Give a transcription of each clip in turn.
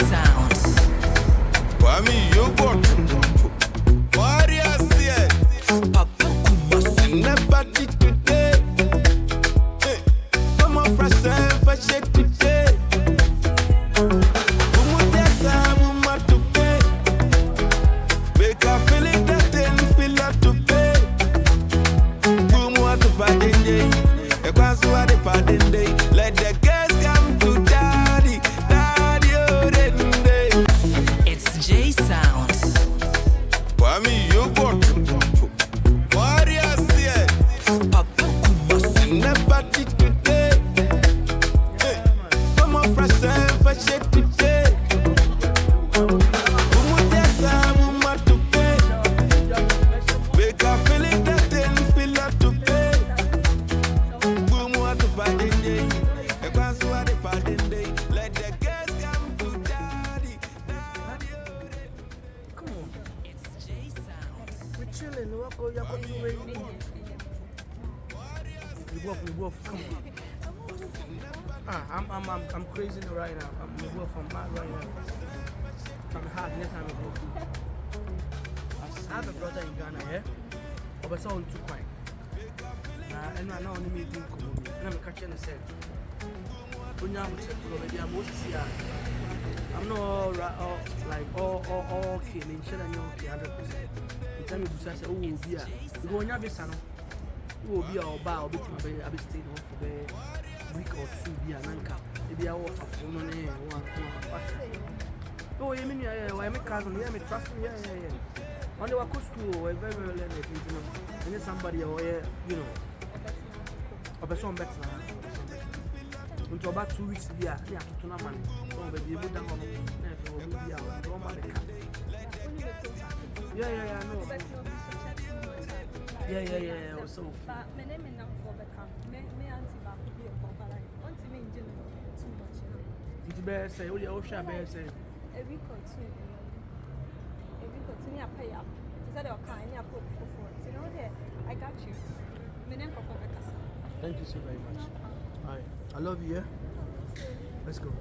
Sounds. Wami, you got warriors here. Papa Kumasi. Never did today. Come on, fresh and fresh it today. Umudesa, umatupe. Make a feeling that then feel not to pay. Umwa to pardon day. A class who are the pardon day. Let the girls come to daddy. Daddy, oh, day. It's J Sounds. Wami, you got warriors here. Papa Kumasi. Never did today. Come on, fresh and fresh it today. Umudesa, umatupe. Make a feeling that then feel not to pay. Umwa to pardon day. A class who are the pardon day. Let the girls come to daddy. Daddy, oh, Come on, It's J Sounds. we're chilling. What go you going to rain? We wolf, come on. I'm crazy right now. I'm mad right now. I'm hard next time I go. I have a brother in Ghana, yeah? But it's all too quiet. And I know only me doing comedy. And I'm catching the set. I'm not all right, all okay. I'm sure I'm okay 100%. You tell me, I say, oh, yeah. You go on your visa, no? You will be our bar, I'll be staying home for the week or two. Be an anchor. Maybe I walk a phone on air. Oh, you mean, yeah, I make cousin, yeah, me trust me, yeah. On the Wako school, we're very learned, you know. And then somebody, you know, a person better. Until about 2 weeks, yeah, to money. So, baby, you put down on yeah, I know. Yeah. So, My name is not for the camp. Me auntie back to be a papa. Like, auntie me in general too much. it's better say, oh, yeah, say. A week or two. I pay up. Is that okay? I put for you know that I got you. My name for the casa. Thank you so very much. Alright, I love you, yeah? Let's go.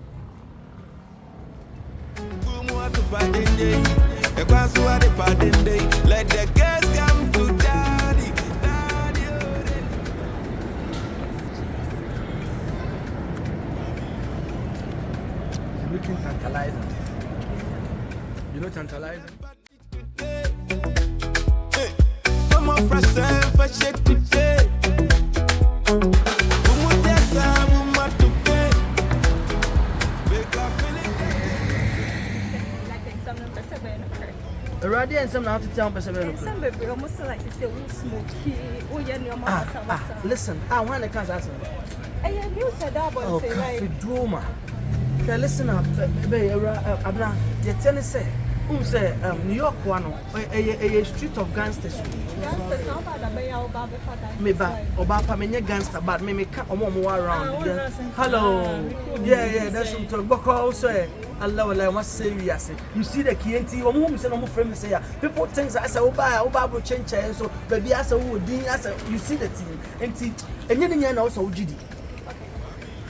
Umwa to pardon day. A class who are the pardon day. Let the girls come to daddy. Daddy, oh, Looking tantalizing. You know tantalizing? hey. Come on, fresh and fresh it today. Umudesa, umatupe. Make a feeling that Like in some number 7 occur. Already and some now to tell me something. Some baby almost like to say we smoky. Oh yeah, no more. Listen, I want to can't answer. Hey, you said that but Oh, say coffee right. drama. Okay, listen up, baby. Abena, you tell me say, say, New York one, a street of gangsters. Gangsters now bad by our baby father. Me ba, Obapa me gangster, but me can't around. Yeah. Hello. Yeah, that's some talk. But also, Allah, must say yes. You see the KNT, or whom say no friend say people think I say Oba change, so baby I say you see the team, and you also GD.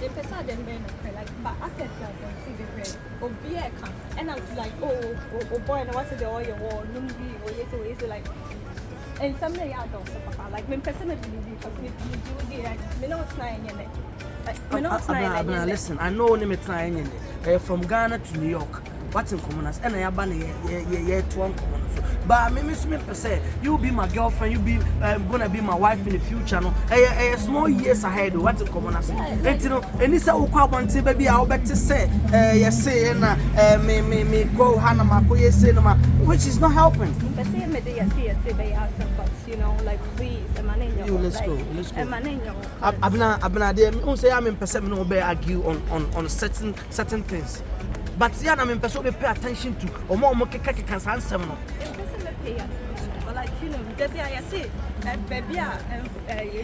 The person then like, but I said like see the bread or beer can and I was like, oh boy, and what's the oil or numbi or yes like and something I don't papa like when personally because me do like me know it's not in it. Like me know it's not in it. Listen, I know name it's not from Ghana to New York. What's in common as and I ban yeah to one common. But me say you be my girlfriend, you be gonna be my wife in the future. No, small years ahead. What's in common as? And you know, and this how we want to baby. I'll bet to say, yes, say na me go Hannah, my boy, say no, which is not helping. But say me they they are but you know like we the man let's go. Abena, they say I'm in perception no be argue on certain things. But yeah, I'm in person pay attention to or more keke can answer no. But like you know, baby I say baby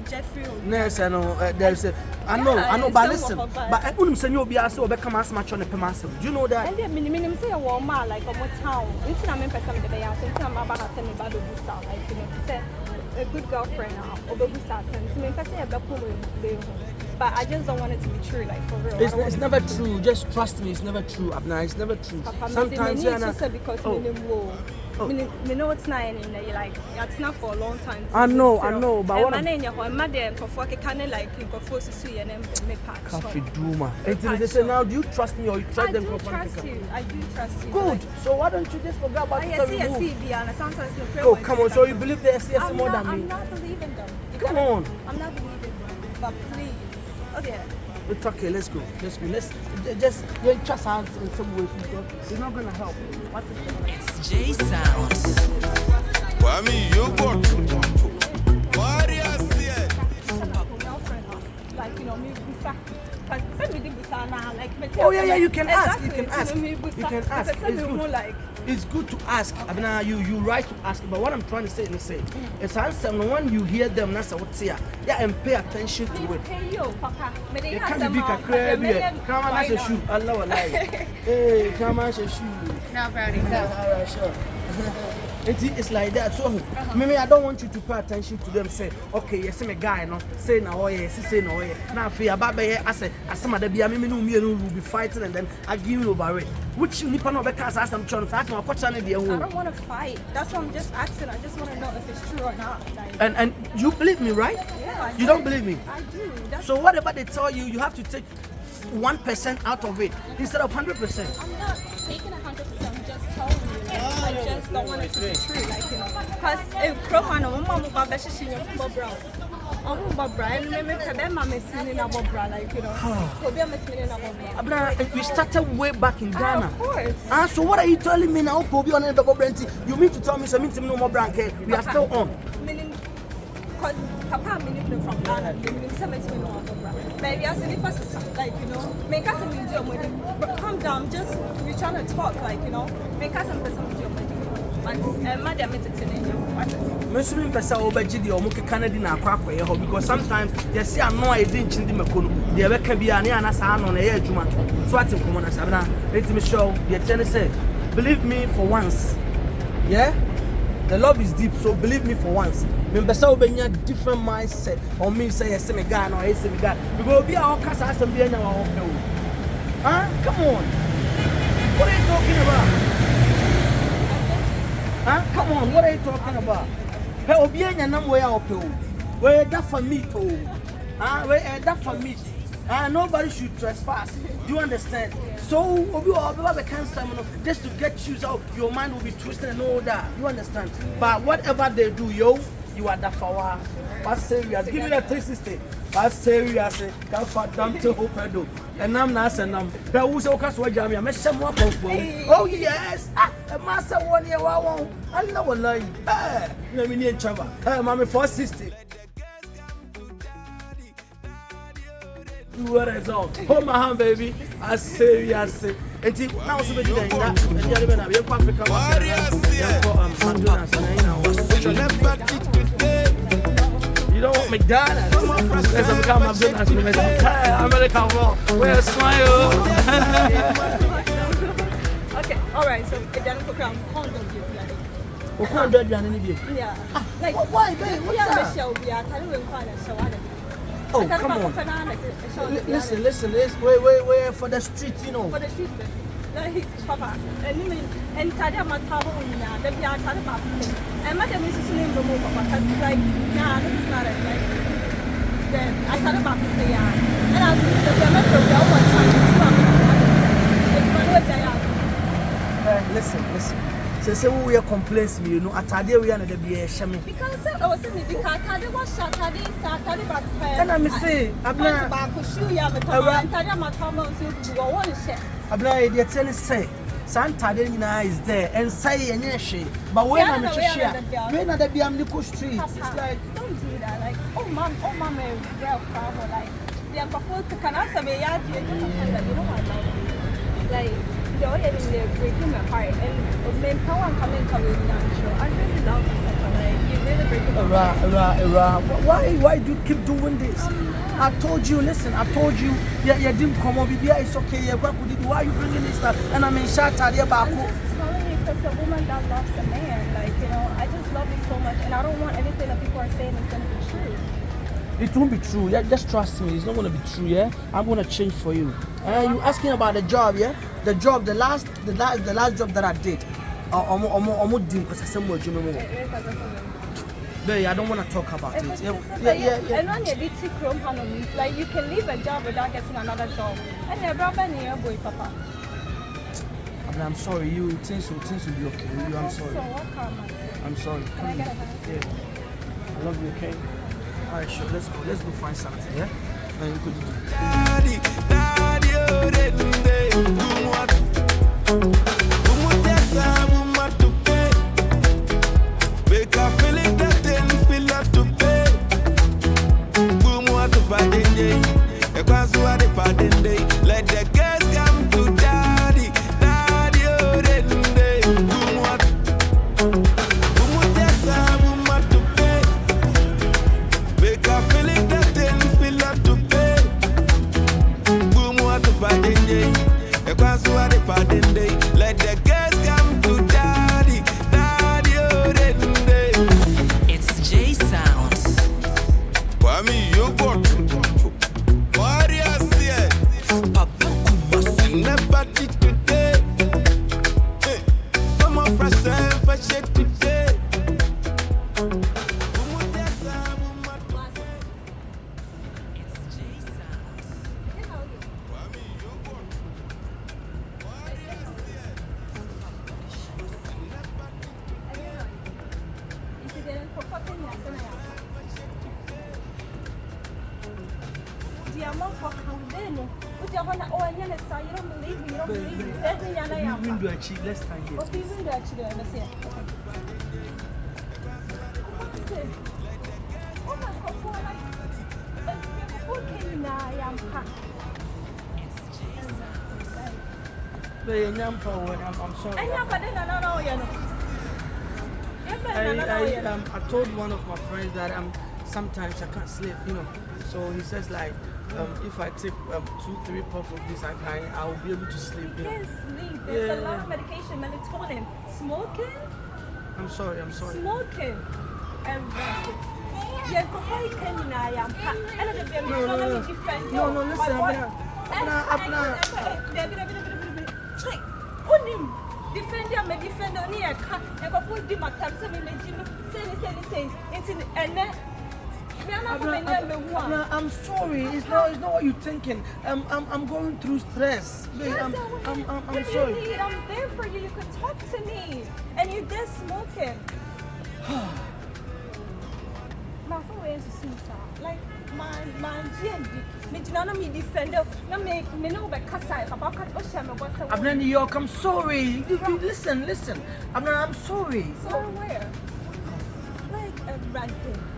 Jeffrey. Yes, I know. There's a I know, but listen. But I couldn't send you be asked to become as much on the permassive. Do you know that? And the minimum say a warmer like a more town. It's not in person the bay out, and I'm about to send me bad like you know, say a good girlfriend now, or baby but I just don't want it to be true, like for real. It's never true. Just trust me, it's never true, Abena. It's never true. Sometimes because me know it's not in like it's not for a long time. I know, but what I'm for kind of like force to see and then make part. Coffee Duma. They say now, do you trust me or you trust them? I do trust you. Good. Like, so why don't you just forget about it? Sometimes oh, come on. So you believe the SCS more than me? I'm not believing them. Come on. I'm not believing them. But please. Okay. It's okay, let's go. Let's just trust hands in some way because it's not gonna help. What is It's J Sounds. Why me, you got what do you see? Like, you know, me, because send me the now, like, oh yeah, you can ask. Exactly. You can ask. It's good. Like, it's good to ask. I mean, you right to ask. But what I'm trying to say is, it's answer when you hear them. That's what say. Yeah, and pay attention to it. hey, yo, Papa. It can't be a crab. Come on, a shoe. Allah, Allah. Hey, come on, a shoe. Now, Brownie. Alright, sure. It's like that. So, maybe I don't want you to pay attention to them. Say, okay, yes, I'm a guy, no. Say no, oh yes, say no, yeah. Now, if you're about I say, as some of the be, I mean, we'll be fighting and then arguing over it. Which you need to know because I'm trying to ask my question. I don't want to fight. That's why I'm just asking. I just want to know if it's true or not. Like, and you believe me, right? Yeah. You don't believe me? I do. So whatever they tell you, you have to take 1% out of it instead of 100%. I'm not taking 100%. I'm just telling you. Like, I just don't want it to be true. Like, you know, because if Croman or Mama Babashi Bob Brown. Like, you know, we started way back in Ghana. Of course. So what are you telling me now, Cobby, on the double brand? You mean to tell me something no more brand? We are still on. Meaning, because Papa meaning from Ghana, meaning something no more brand. Maybe I said, like, you know, make us a video money. But calm down, just we're trying to talk, like, you know, make us a video money. Madam, it's Muslim person obeji the omuke Canada na akwa ye because sometimes they say I know I didn't change the mekono they be ka bia na anasa ano na ye adwuma so atim komo na sabna let me show the ten say believe me for once, yeah, the love is deep, so believe me for once. Me person obenya different mindset or me say yes me guy no yes me guy because be our kasa asem be nya wa ho. Come on, what are you talking about? Come on, what are you talking about? Hey, Obianya nam way out to. Where that for me to. Where that for me. Nobody should trespass. Do you understand? So Obi cancer just to get you out, your mind will be twisted and all that. You understand? But whatever they do, you are the flower. But serious. Give me that 360. But serious. Can't fat damn to open. And I'm not saying I'm. But who's okay? So I'm oh yes. A master 1 year. I know what like. Let me need trouble. Mommy 460. What is all? Hold my hand, baby. I say, yes. And now, so many things that you're Africa. You don't want McDonald's. Let's become a business. American world. Where's smile? Okay, alright, so it doesn't cook around 100 years. What kind of dead man in the Yeah. Like, why, babe? What's that? Oh, come on. Listen, wait, for the street, you know. For the street, like, Papa, and Tadia Matabo, the Piata, and Madam is name removal, because, like, nah, this is not it. Like, then I thought about the yard. And I was the metro, the one time, listen. So we are complaints me, you know, at Tadia we are not the be shame. Because I was saying, because Tadia was shot, Tadia back. And I'm saying, I'm not back to shoe, you have a Tadia Matamo to go on share. I'm not the tennis say. Santa is there and say and yes, but when I'm share, when at the Biamnico Street, it's like don't do that. Like, oh, mom, well, like, they are supposed to can answer me. Yeah, you know what, like, they're already breaking my heart, and men power coming to me now. I really love you, like, you really breaking my heart. Why do you keep doing this? I told you, listen, yeah, you didn't come over here, it's okay, why are you bringing this stuff? And I'm in shot at your back. I'm just telling you, as a woman that loves a man. Like, you know, I just love you so much, and I don't want anything that people are saying is gonna be true. It won't be true. Yeah, just trust me. It's not gonna be true. Yeah, I'm gonna change for you. You asking about the job? Yeah, the job, the last job that I did. Babe, I don't want to talk about it. Yeah. And when you did see Chrome Hanum, like you can leave a job without getting another job. And you're brother near boy, Papa. I'm sorry. Things will be okay. I'm sorry. So what come? I'm sorry. Can I get a hand? Yeah. I love you. Okay. All right, sure. Let's go find something. Yeah. And you could. Daddy, oh, make a feeling that then feel like to pay. Boom, what to pardon day. A pass what the pardon day. Let the girls come to daddy, oh, day. Boom, what to pay. Make a feeling that then feel like to pay. Boom, what to pardon day. A pass what the pardon day. Let the girls come to daddy, oh, day. It's J Sounds. Kwame, you got warriors here. Papa Kumasi. Never did today. Hey, come on, fresh and fresh today. It's J Sounds. Kwame, you got warriors here. Window achieve. Let's stand here. Babe, I'm sorry. I told one of my friends that sometimes I can't sleep, you know. So he says like if I take 2-3 puffs of this, I will be able to sleep, you know. Can't sleep. There's a lot of medication, melatonin. Smoking? I'm sorry. Smoking. And yeah, before you came in, I am. And the baby, No, listen, defender me defender ni eka e go full di matam se me meji say and then I'm sorry. It's not what you're thinking. I'm going through stress. Babe, I'm sorry. You need, I'm there for you. You can talk to me. And you're just smoking. My phone is suicide. Like my GND. Me jina me defender. Na me no be kasa. Papa kat o share me what say. I'm in New York. I'm sorry. You listen. I'm sorry. So where?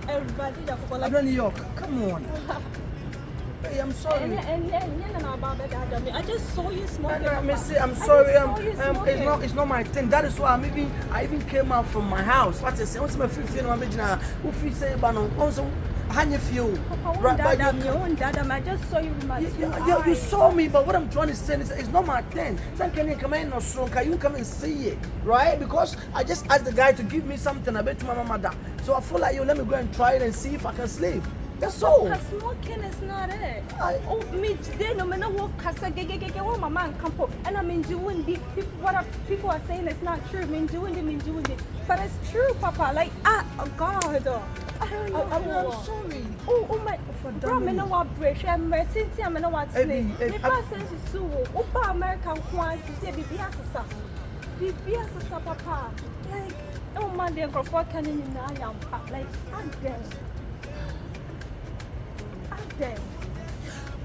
Everybody that people like. I'm in New York. Come on. Hey, I'm sorry. I just saw you smoking. I'm sorry. It's not my thing. That is why I even came out from my house. What is it? What's my feel? Who feel say about also? How you feel? I just saw you with my you saw me, but what I'm trying to say is it's not my thing. So can you come in or strong? Can you come and see it? Right? Because I just asked the guy to give me something. I bet to my mother. So I feel like let me go and try it and see if I can sleep. That's all. Smoking is not it. Me today no matter what kasa gege what my man campo and I mean doing the people are saying it's not true. Mean doing it. But it's true, Papa. Like God. I don't know. I'm sorry. Oh my bro, me no what break. I'm ready to me no what sleep. Me first sense is so Opa American kwans say bibia sasa Papa. Like oh man they go for can in na yam like I'm dead.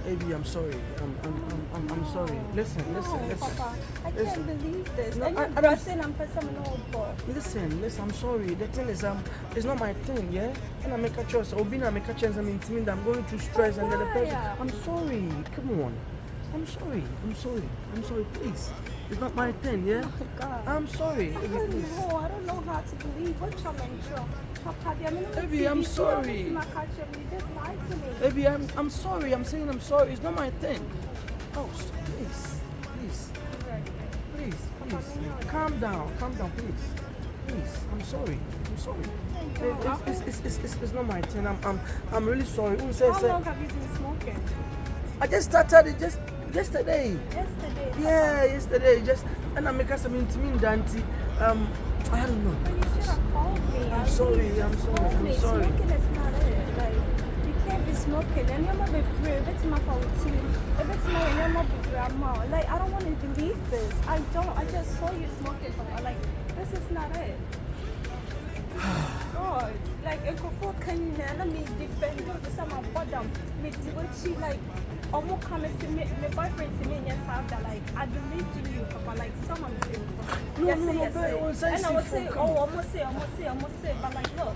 Baby, I'm sorry. I'm sorry. Listen. Papa, I can't believe this. No, and you're dressing and person Listen, I'm sorry. The thing is, it's not my thing, yeah? And I make a choice. Abena make a chance. I'm intimate. I'm going through stress and then the person. I'm sorry. Come on. I'm sorry. Please. It's not my thing, yeah? Oh God. I'm sorry. I don't know how to believe what you're mentioning. Baby, I'm sorry. Baby, I'm sorry. I'm saying I'm sorry. It's not my thing. Oh, please. Calm down, please. Please, I'm sorry. It's not my turn. I'm really sorry. Who says How long have you been smoking? I just started it just yesterday. Yesterday. Yeah, yesterday. Just and I make us some intimate Dante. I don't know. But you should have called me. I'm sorry. Call me. Smoking is not it. Like, you can't be smoking. And you're not be free. It's my fault too. If it's my, you're not be grandma. Like, I don't want to believe this. I just saw you smoking. Like, this is not it. God, like, if before can you let me defend you to some of bottom, me do what she like. Almost come to me, my boyfriend to me and yes, like, I believe in you, Papa. Like, someone say, yes, and I would say, oh, almost say, but like, look.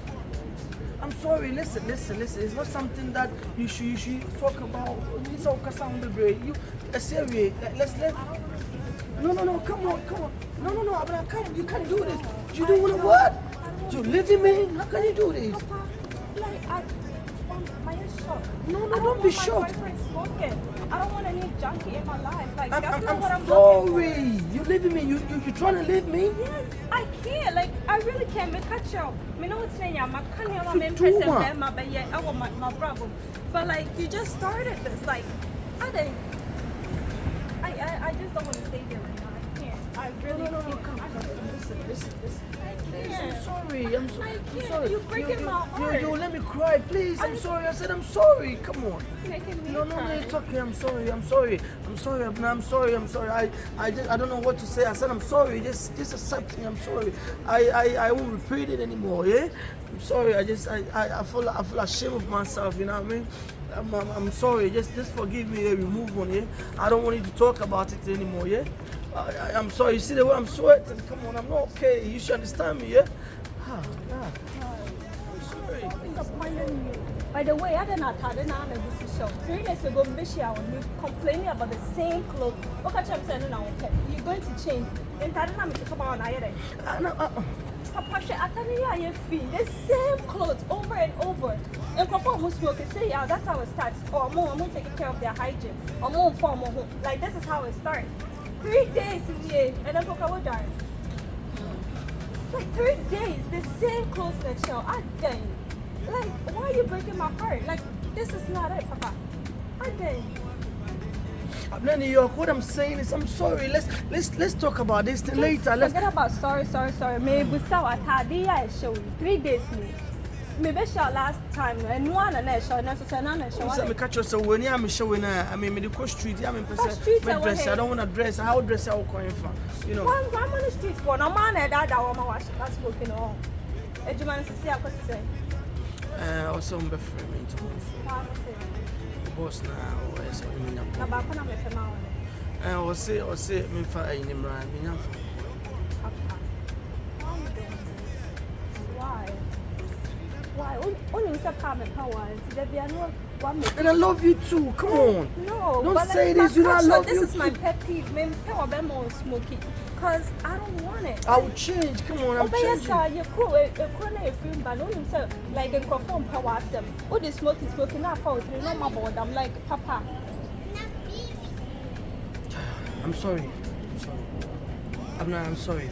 I'm sorry. Listen. It's not something that you should talk about. It's all sound great. You, serious. Let's. No. Come on. No. Abena, come. You can't do this. You don't want to what? You leaving me? How can you do this? Papa, like, I'm shocked. No, don't be shocked. I don't want any junkie in my life. Like, that's not what I'm sorry. You leaving me? You trying to leave me? Yes, I can't. Like, I really can't make a show. Me know what's saying. I'm my problem. But like, you just started this. Like, I just don't want to stay there right now. I can't. I really can't. Come. Listen. I'm sorry. I'm sorry. You're breaking my heart. You let me cry, please. I'm sorry. I said I'm sorry. Come on. Making me No, it's okay. I'm sorry. Abena, I'm sorry. I don't know what to say. I said I'm sorry. Just accept me. I'm sorry. I won't repeat it anymore. Yeah. I'm sorry. I feel ashamed of myself. You know what I mean? I'm sorry. Just forgive me. We move on. Yeah. I don't want you to talk about it anymore. Yeah. I'm sorry. You see the way I'm sweating? Come on. I'm not okay. You should understand me. Yeah. I'm sorry. By the way, I did not have an decision. 3 days ago, Michelle was complaining about the same clothes. Okay, I'm saying now, you're going to change. And I didn't to come on. Papa, I tell you, I feel the same clothes over and over. And Papa who smoke say, yeah, that's how it starts. Or more, I'm taking care of their hygiene. Or more form of home. Like, this is how it starts. 3 days in the end, and then Papa will die. Like 3 days, the same clothes that show. I dang. Like, why are you breaking my heart? Like, this is not it, Papa. I dang. Abena, New York. What I'm saying is, I'm sorry. Let's talk about this later. Forget about sorry. Maybe we saw a tadia show 3 days me. Maybe show last time and one and I show and so none show. So me catch us so when I'm showing I mean medical street, I mean dress. I don't want to dress. How dress I will come from. You know. One on the street for no man that I want to wash. That's working on. Edgeman say I could say. Also be free me to boss now or so me na. Na ba ko na me fe ma o say me fa ayi mra me nya. Why? Only a comment how there be no one. And I love you too. Come on. No, don't but say like, this. You know I love this you. This is my pet peeve. Maybe tell them more smoky, cause I don't want it. I will change. Come on, I'm changing. Yes, you're cool. You're film, but only so like a perform power them. Oh, the smoking not for you. No more board. I'm like Papa. I'm sorry. I'm sorry.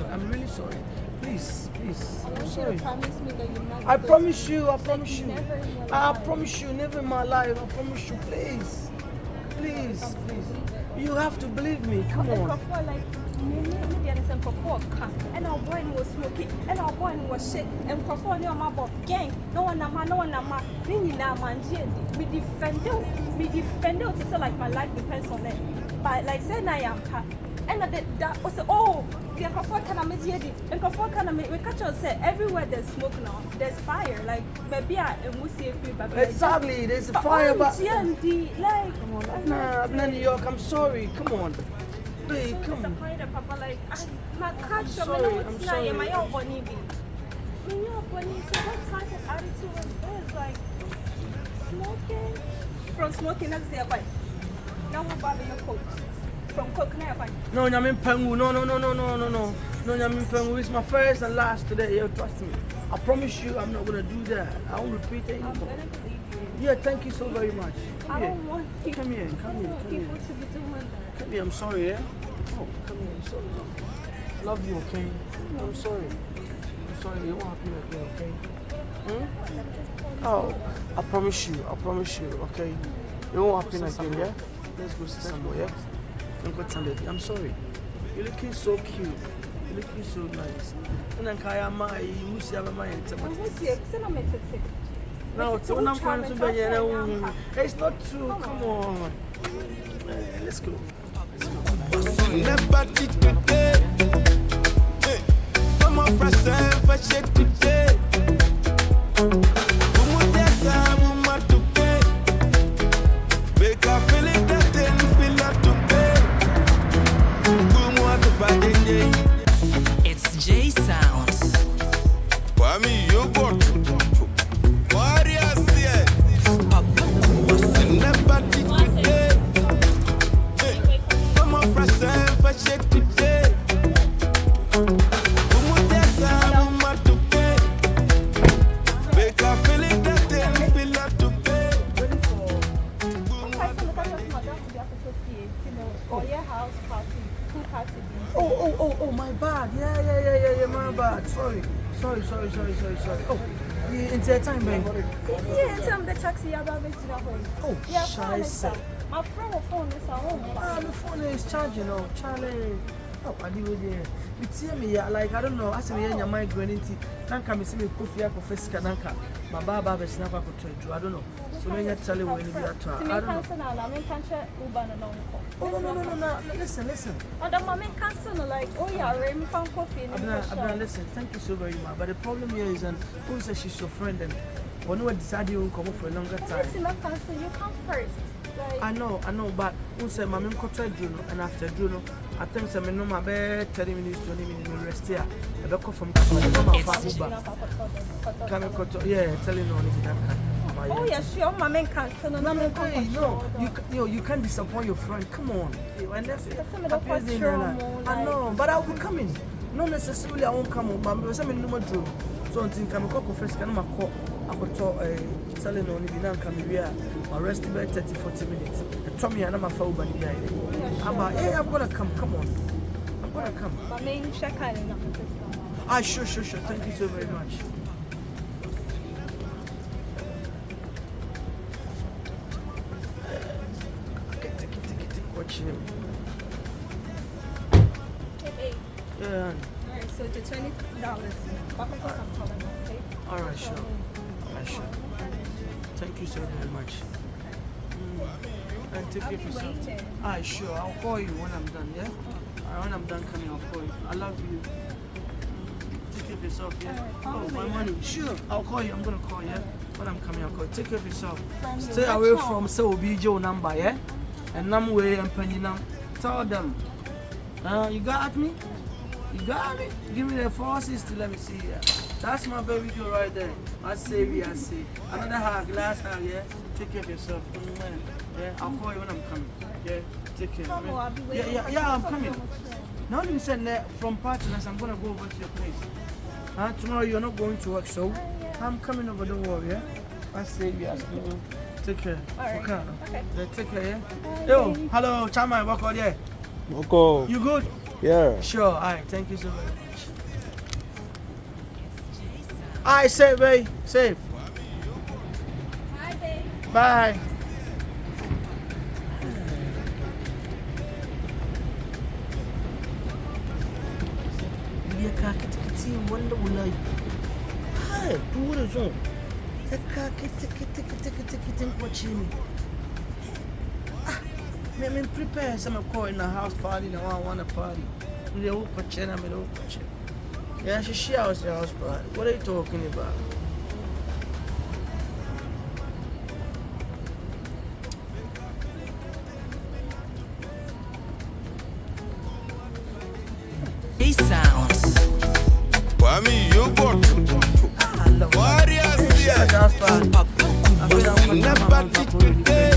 I'm really sorry. Please. I'm sorry. Promise me that you're not. I promise you. I promise you. Never in my life. I promise you. Please. You have to believe me. Come on. And our boy was smoking, and our boy was shit, and performing on my boy gang. No one, me defend it to say like my life depends on it. But like say I am and that was the Crawford can mediate and Crawford can we catch us say everywhere there's smoke now, there's fire. Like maybe exactly, there's a fire, but GMD, like come on, nah, New York, I'm sorry. Come on. Hey, come on. Papa, like my I'm sorry. My own bunny be. So what type of attitude is this? Like smoking? From smoking, that's the advice. Now we're buying your coat. From coke now, no, Nyamin Pengu. No, Nyamin Pengu. It's my first and last today. Yo, trust me. I promise you, I'm not gonna do that. I won't repeat it anymore. I'm gonna believe you. Yeah, thank you so very much. I don't want people. Come here. People to be doing that. Come here. I'm sorry. Yeah. Oh, come here. I'm sorry. Love you, okay? I'm sorry. I'm sorry. It won't happen again, okay? Oh, I promise you, okay? It won't happen again, yeah? Let's go see somewhere, yeah? Don't go tell baby. I'm sorry. You're looking so cute. You're looking so nice. And then Kayama, you see my mind. No, it's not going to be. It's not true. Come on. Let's go. Never did today. Come on, fresh and fresh today. It's J Sounds. Kwame, you got warriors here. Papa Kumasi. Never did today. Come on, fresh and fresh today. Oh, my bad. Yeah, my bad. Sorry. Oh, into a time, babe. Yeah, tell the taxi about this. Oh, Yeah, scheiße. my friend will phone this home. The phone is charging, oh, Charlie. Oh, I do it. You tell me, like, I don't know. I say, your mind going into Nanka, me see me coffee, I confess, Nanka. My baba is never to you. I don't know. So when you tell you when you are to I don't know. Oh, no. Listen. The mommy cancel, like, oh, yeah, Remy found coffee. Abena, listen, thank you so very much. But the problem here is, and who says she's your friend, and when we decided you will come for a longer time. Listen, not cancel, you come first. Like, I know, but who said, Mammy, Juno, and after Juno, I think some no my bed 30 minutes, 20 minutes, in rest here. I don't come from Uber. Yeah, telling you only that can. oh, yeah, sure, my man cancel. No, you can't disappoint your friend. Come on. And that's it. I know, but I'll be coming. Not necessarily I won't come home, but I'm saying no more dream. So until I'm going first, I'm going to call telling only the non coming here. I rest about 30-40 minutes. And Tommy and I'm a phone by the idea. I'm going to come. Come on. I'm going to come. My main check out. Sure. Thank you so very much. Watching him. Hey. Yeah. Alright, so the $20. Alright, sure. Thank you so very much. And take care of yourself. Sure. I'll call you when I'm done, yeah? When I'm done coming, I'll call you. I love you. Take care of yourself, yeah? Oh, my money. Sure. I'll call you. I'm going to call you, yeah? When I'm coming, I'll call you. Take care of yourself. Stay away from Obijo number, yeah? And I'm way and penny now. Tell them. You got me? You got me? Give me the 460, let me see. Yeah. That's my baby girl right there. I say. Another hug, last hug, yeah? Take care of yourself. Yeah, I'll call you when I'm coming. Yeah, take care. Yeah, I'm coming. Now you said that from partners, I'm going to go over to your place. Tomorrow you're not going to work, so I'm coming over, don't worry, yeah? I say yes. Take care. Alright. Okay. Yeah, take care, yeah? Yo, hello, Chama, walk out there. Okay. You good? Yeah. Sure, alright, thank you so very much. Alright, safe, babe. Safe. Bye, babe. Bye. Wonder will hi, do the zone. The car watching me. Me prepare some call in a house party. Now I want a party. We all watching. I'm all watching. Yeah, she was the house party. What are you talking about? J Sounds. Kwame, you got warriors here. Papa Kumasi. Never did today.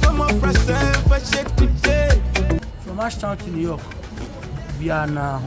Come on, fresh and fresh today. From Ashtown to New York, we are now.